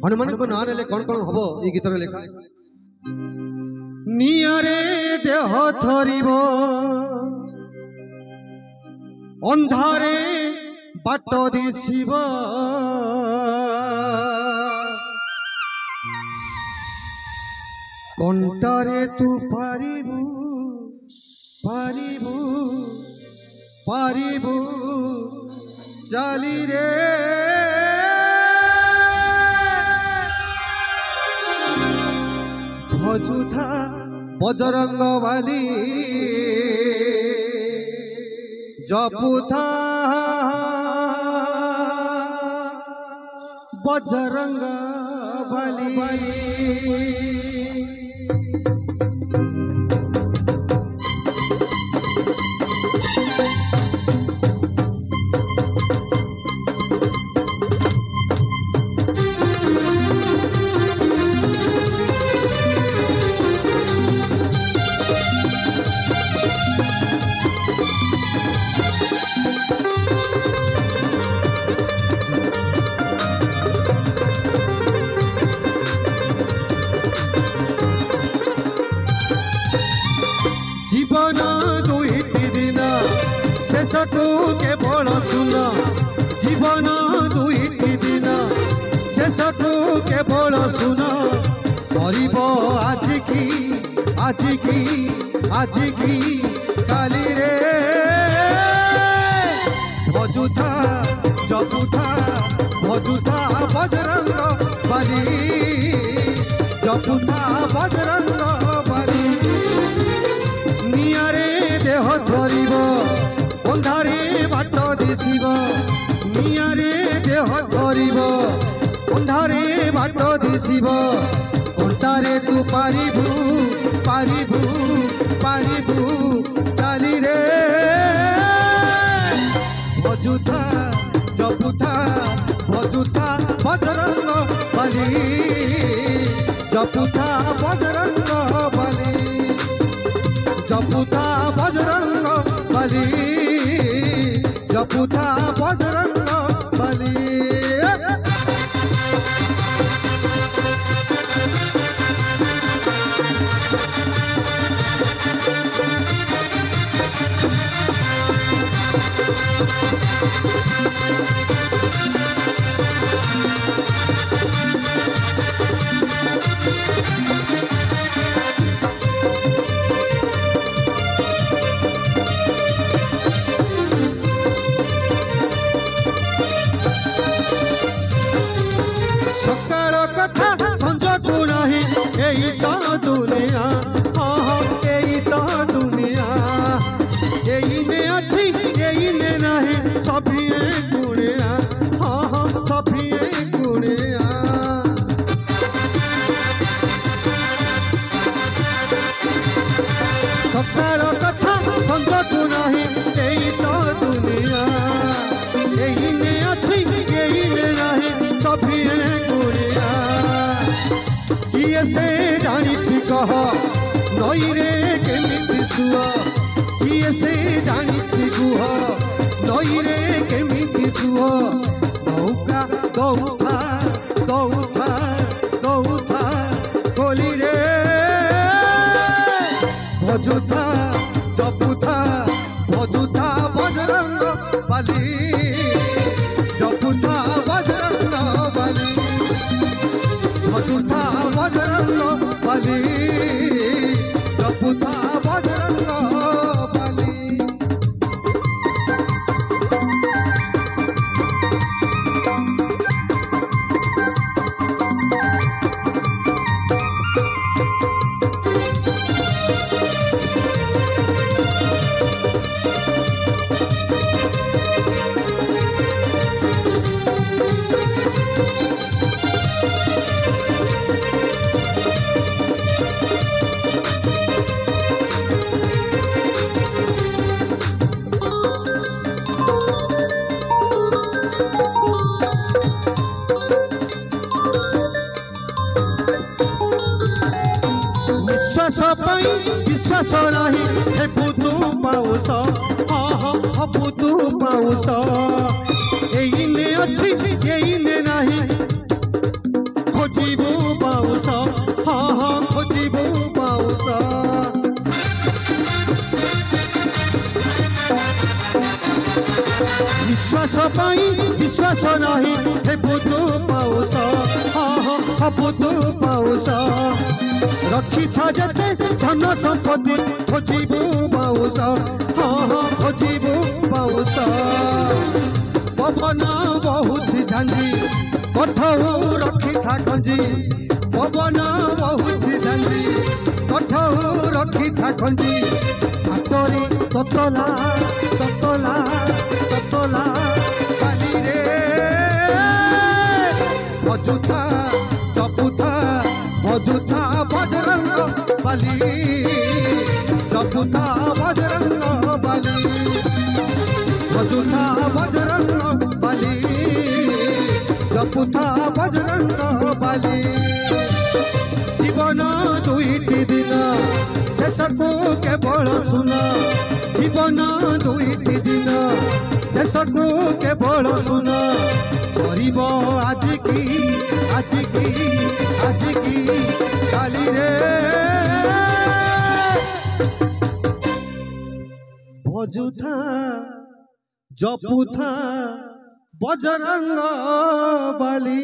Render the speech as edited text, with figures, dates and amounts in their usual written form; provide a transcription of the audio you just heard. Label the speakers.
Speaker 1: हनुमान को ना ले कौन कौन हम ये गीत लेखा नियारे देह थरिब अंधारे बाट दिशिब कंटारे तू पारिबु पारिबु पारिबु चाली रे भजुथा बजरंग वाली जपुथा बजरंग वाली जीवन दुईटी दिन शेष को केवल सुन जीवन दुईटी दिन शेष को केवल सुन सरीब आज की काली रे भजुथा जपुथा बजरंग बाली जपुथा बजरंग बाली नियारे देह धरिब अंधारे बाट दिशिब नियारे देह धरिब अंधारे बाट दिशिब कंटारे तू पारिबु पारिबु पारिबु चाली रे भजुथा जपुथा बजरंग बाली जपुथा बजरंग बाली जपुथा बजरंग बली जपुथा बजरंग बली सकाळ कथा संज तू नहीं यही तो दुनिया यही तो दुनिया यही ने अच्छी यही ने नहीं सभी गुणिया सभी गुणिया सकाळ कथा संज तू नहीं यही तो दुनिया यही ने अच्छी यही ने नहीं सभी किए से जानी कह नई रे केमिति सुआ किए से जानी कुह नई रे केमिति सुआ नौका दौथा दौथा दौथा कोली रे भजुथा जपुथा बजरंग बाली जपुथा बजरंग बाली भजुथा बजरंग बाली जपुथा बजरंग बाली विश्वास नहीं हेबु तू पाउस हबु तू पाउस एइने अच्छी एइने नहीं बाउंस हाँ हाँ खोजबू बाउंस विश्वास विश्वास नहीं हेबू तू पाउस हाँ हाँ हबू तू पाउस रखी था जते धन संपत्ति खोजबू बाउंस हाँ हाँ खोजबू बाउंस पवन बहुत झांझी कठौ रखी था खंजी पवन बहुत झांझी कठौ रखी था खंजी हातरी ततला ततला ततला काली रे भजुथा जपुथा भजुथा बजरंग बाली जपुथा बजरंग बाली भजुथा बजरंग बाली जपुथा बजरंग बाली जीवन दुईटी दिन शेषकू केवल सुन जीवन दुईटी दिन शेषकू केवल सुन सरीब आज की काली रे भजुथा जपुथा बजरंग बाली।